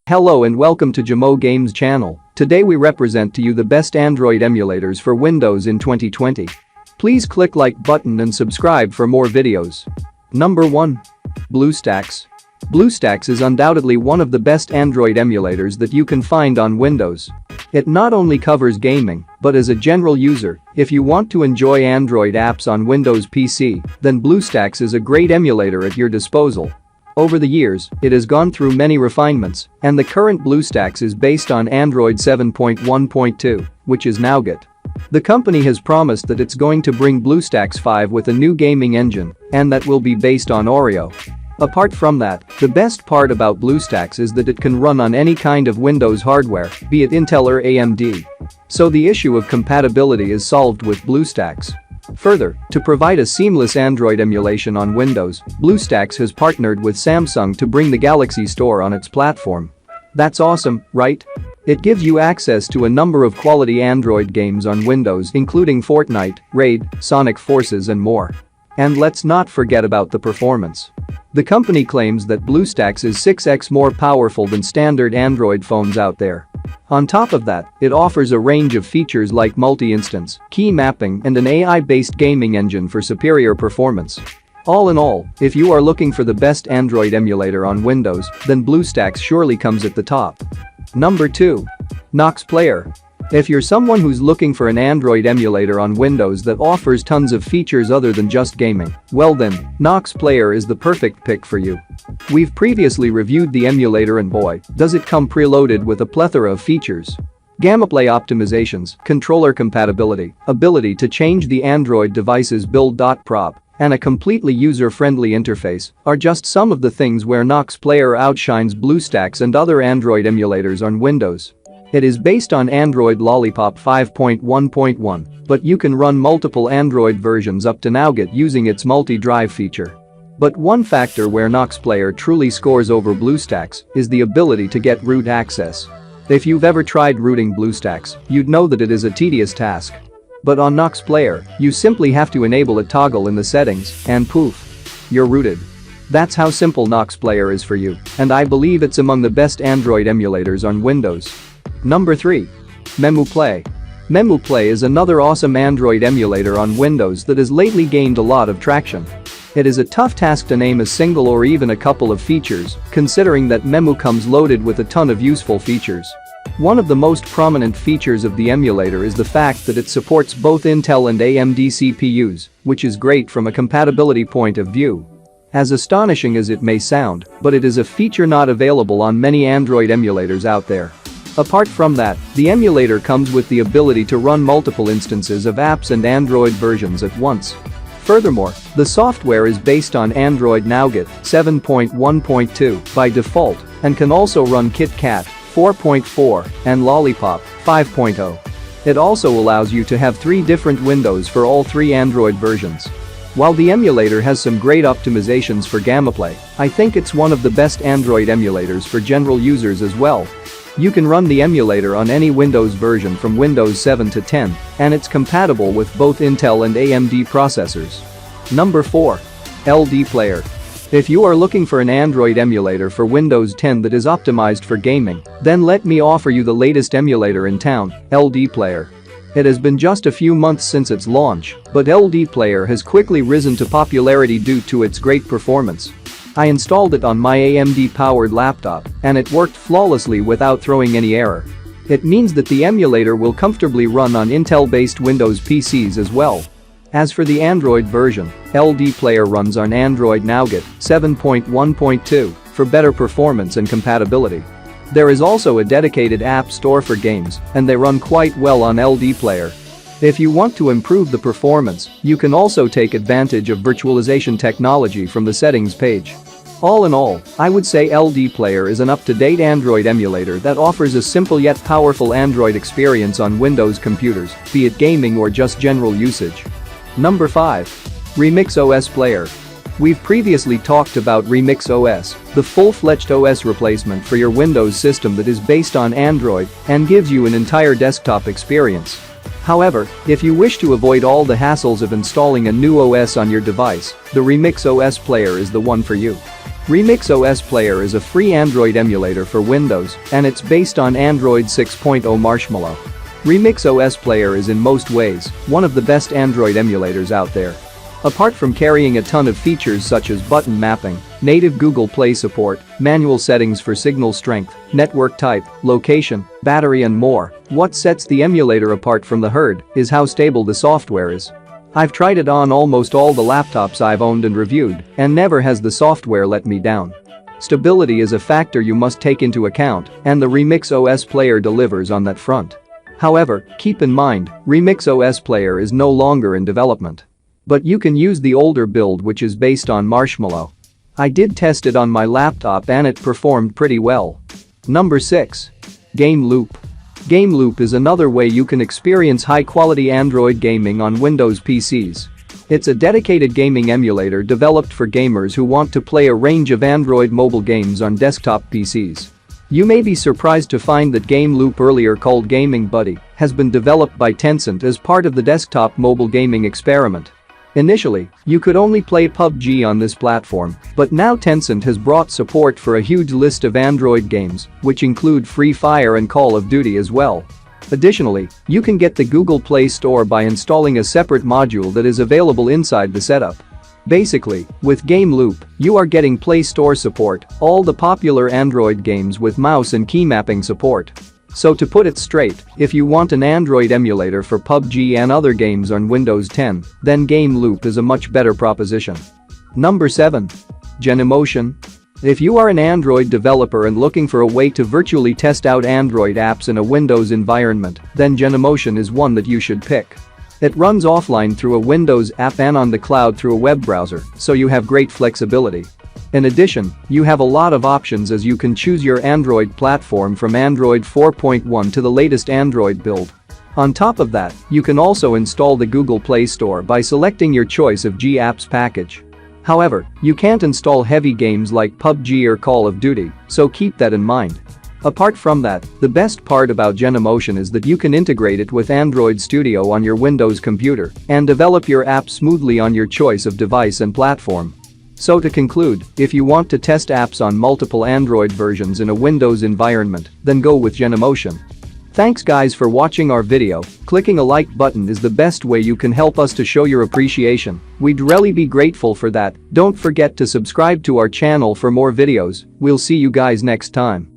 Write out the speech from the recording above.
Hello and welcome to Jamo Games channel. Today we represent to you the best Android emulators for Windows in 2020. Please click like button and subscribe for more videos. Number 1. Bluestacks. Bluestacks is undoubtedly one of the best Android emulators that you can find on Windows. It not only covers gaming, but as a general user, if you want to enjoy Android apps on Windows PC, then Bluestacks is a great emulator at your disposal. Over the years, it has gone through many refinements, and the current Bluestacks is based on Android 7.1.2, which is Nougat. The company has promised that it's going to bring Bluestacks 5 with a new gaming engine, and that will be based on Oreo. Apart from that, the best part about Bluestacks is that it can run on any kind of Windows hardware, be it Intel or AMD. So the issue of compatibility is solved with Bluestacks. Further, to provide a seamless Android emulation on Windows, Bluestacks has partnered with Samsung to bring the Galaxy Store on its platform. That's awesome, right? It gives you access to a number of quality Android games on Windows including Fortnite, Raid, Sonic Forces and more. And let's not forget about the performance. The company claims that Bluestacks is 6x more powerful than standard Android phones out there. On top of that, it offers a range of features like multi-instance, key mapping and an AI-based gaming engine for superior performance. All in all, if you are looking for the best Android emulator on Windows, then Bluestacks surely comes at the top. Number 2. Nox Player. If you're someone who's looking for an Android emulator on Windows that offers tons of features other than just gaming, well then, Nox Player is the perfect pick for you. We've previously reviewed the emulator and boy, does it come preloaded with a plethora of features. Gameplay optimizations, controller compatibility, ability to change the Android device's build.prop, and a completely user-friendly interface are just some of the things where Nox Player outshines Bluestacks and other Android emulators on Windows. It is based on Android Lollipop 5.1.1, but you can run multiple Android versions up to Nougat using its multi-drive feature. But one factor where Nox Player truly scores over Bluestacks is the ability to get root access. If you've ever tried rooting Bluestacks, you'd know that it is a tedious task. But on Nox Player, you simply have to enable a toggle in the settings, and poof, you're rooted. That's how simple Nox Player is for you, and I believe it's among the best Android emulators on Windows. Number 3. MEmu. MEmu is another awesome Android emulator on Windows that has lately gained a lot of traction. It is a tough task to name a single or even a couple of features, considering that MEmu comes loaded with a ton of useful features. One of the most prominent features of the emulator is the fact that it supports both Intel and AMD CPUs, which is great from a compatibility point of view. As astonishing as it may sound, but it is a feature not available on many Android emulators out there. Apart from that, the emulator comes with the ability to run multiple instances of apps and Android versions at once. Furthermore, the software is based on Android Nougat 7.1.2 by default and can also run KitKat 4.4 and Lollipop 5.0. It also allows you to have 3 different windows for all 3 Android versions. While the emulator has some great optimizations for gameplay, I think it's one of the best Android emulators for general users as well. You can run the emulator on any Windows version from Windows 7 to 10, and it's compatible with both Intel and AMD processors. Number 4. LDPlayer. If you are looking for an Android emulator for Windows 10 that is optimized for gaming, then let me offer you the latest emulator in town, LDPlayer. It has been just a few months since its launch, but LDPlayer has quickly risen to popularity due to its great performance. I installed it on my AMD-powered laptop, and it worked flawlessly without throwing any error. It means that the emulator will comfortably run on Intel-based Windows PCs as well. As for the Android version, LDPlayer runs on Android Nougat 7.1.2 for better performance and compatibility. There is also a dedicated app store for games, and they run quite well on LDPlayer. If you want to improve the performance, you can also take advantage of virtualization technology from the settings page. All in all, I would say LDPlayer is an up-to-date Android emulator that offers a simple yet powerful Android experience on Windows computers, be it gaming or just general usage. Number 5. Remix OS Player. We've previously talked about Remix OS, the full-fledged OS replacement for your Windows system that is based on Android and gives you an entire desktop experience. However, if you wish to avoid all the hassles of installing a new OS on your device, the Remix OS Player is the one for you. Remix OS Player is a free Android emulator for Windows, and it's based on Android 6.0 Marshmallow. Remix OS Player is in most ways one of the best Android emulators out there. Apart from carrying a ton of features such as button mapping, native Google Play support, manual settings for signal strength, network type, location, battery and more, what sets the emulator apart from the herd is how stable the software is. I've tried it on almost all the laptops I've owned and reviewed, and never has the software let me down. Stability is a factor you must take into account, and the Remix OS Player delivers on that front. However, keep in mind, Remix OS Player is no longer in development. But you can use the older build which is based on Marshmallow. I did test it on my laptop and it performed pretty well. Number 6. Gameloop. Gameloop is another way you can experience high-quality Android gaming on Windows PCs. It's a dedicated gaming emulator developed for gamers who want to play a range of Android mobile games on desktop PCs. You may be surprised to find that Gameloop, earlier called Gaming Buddy, has been developed by Tencent as part of the desktop mobile gaming experiment. Initially, you could only play PUBG on this platform, but now Tencent has brought support for a huge list of Android games, which include Free Fire and Call of Duty as well. Additionally, you can get the Google Play Store by installing a separate module that is available inside the setup. Basically, with Gameloop, you are getting Play Store support, all the popular Android games with mouse and key mapping support. So to put it straight, if you want an Android emulator for PUBG and other games on Windows 10, then Gameloop is a much better proposition. Number 7. Genymotion. If you are an Android developer and looking for a way to virtually test out Android apps in a Windows environment, then Genymotion is one that you should pick. It runs offline through a Windows app and on the cloud through a web browser, so you have great flexibility. In addition, you have a lot of options as you can choose your Android platform from Android 4.1 to the latest Android build. On top of that, you can also install the Google Play Store by selecting your choice of G-Apps package. However, you can't install heavy games like PUBG or Call of Duty, so keep that in mind. Apart from that, the best part about Genymotion is that you can integrate it with Android Studio on your Windows computer and develop your app smoothly on your choice of device and platform. So to conclude, if you want to test apps on multiple Android versions in a Windows environment, then go with Genymotion. Thanks guys for watching our video. Clicking a like button is the best way you can help us to show your appreciation. We'd really be grateful for that. Don't forget to subscribe to our channel for more videos. We'll see you guys next time.